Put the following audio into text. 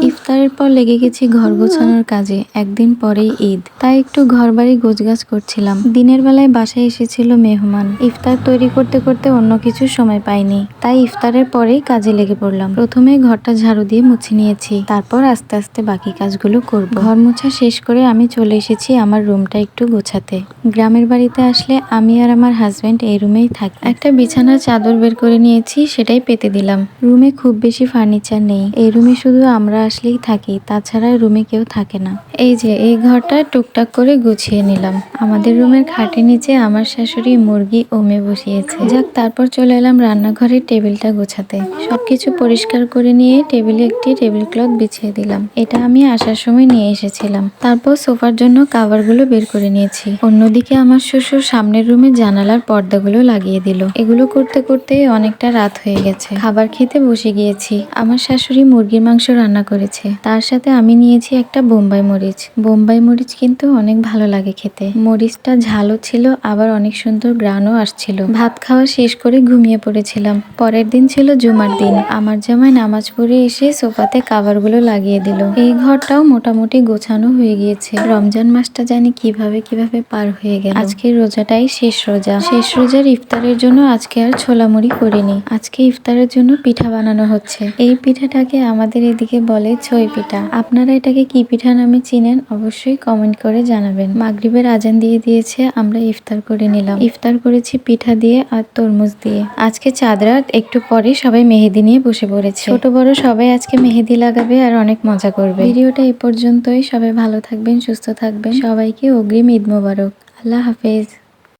ইফতারের পর লেগে গেছি ঘর গোছানোর কাজে। একদিন পরেই ঈদ, তাই একটু ঘরবাড়ি গোছগাছ করছিলাম। দিনের বেলায় বাসায় এসেছিল মেহমান। ইফতার তৈরি করতে করতে অন্য কিছু সময় পাইনি, তাই ইফতারের পরেই কাজে লেগে পড়লাম। প্রথমে ঘরটা ঝাড়ু দিয়ে মুছে নিয়েছি, তারপর আস্তে আস্তে বাকি কাজগুলো করব। ঘর মোছা শেষ করে আমি চলে এসেছি আমার রুমটা একটু গোছাতে। গ্রামের বাড়িতে আসলে আমি আর আমার হাজবেন্ড এই রুমেই থাকি। একটা বিছানার চাদর বের করে নিয়েছি, সেটাই পেতে দিলাম। রুমে খুব বেশি ফার্নিচার নেই, এই রুমে শুধু আমরা আসলেই থাকি, তাছাড়া রুমে কেউ থাকে না। এই যে এই ঘরটা টুকটাক করে গুছিয়ে নিলাম। আমাদের রুমের খাটের নিচে আমার শাশুড়ি মুরগি ওমে বসিয়েছে। যাক, তারপর চলে এলাম রান্নাঘরের টেবিলটা গোছাতে। সবকিছু পরিষ্কার করে নিয়ে টেবিলে একটি টেবিল ক্লথ বিছিয়ে দিলাম। এটা আমি আসার সময় নিয়ে এসেছিলাম। তারপর সোফার জন্য কাভারগুলো বের করে নিয়েছি। অন্যদিকে আমার শ্বশুর সামনের রুমে জানালার পর্দাগুলো লাগিয়ে দিল। এগুলো করতে করতে অনেকটা রাত হয়ে গেছে। খাবার খেতে বসে গিয়েছি। আমার শাশুড়ি মুরগির মাংস রান্না করেছে, তার সাথে আমি নিয়েছি একটা বোম্বাই মরিচ। বোম্বাই মরিচ কিন্তু অনেক ভালো লাগে খেতে। মরিচটা ঝালও ছিল, আবার অনেক সুন্দর গ্রানও আসছিল। ভাত খাওয়া শেষ করে ঘুমিয়ে পড়েছিলাম। পরের দিন ছিল জুমার দিন। আমার জামাই নামাজ পড়ে এসে সোফাতে কাভারগুলো লাগিয়ে দিল। এই ঘরটাও মোটামুটি গোছানো হয়ে গিয়েছে। রমজান মাসটা জানি কিভাবে পার হয়ে গেল। আজকের রোজাটাই শেষ রোজা। শেষ রোজার ইফতারের জন্য আজকে আর ছোলা মুড়ি করিনি। আজকে ইফতারের জন্য পিঠা বানানো হচ্ছে। এই পিঠাটাকে আমাদের এদিকে বলে ছই পিঠা। আপনারা এটাকে কি পিঠা নামে চিনেন অবশ্যই কমেন্ট করে জানাবেন। মাগরিবের আজান দিয়ে দিয়েছে, আমরা ইফতার করে নিলাম। ইফতার করেছি পিঠা দিয়ে আর তরমুজ দিয়ে। আজকে চাঁদ রাত, একটু পরে সবাই মেহেদি নিয়ে বসে পড়েছে। ছোট বড় সবাই আজকে মেহেদি লাগাবে আর অনেক মজা করবে। ভিডিওটা এই পর্যন্তই। সবাই ভালো থাকবেন, সুস্থ থাকবেন। সবাইকে অগ্রিম ঈদ মোবারক। আল্লাহ হাফেজ।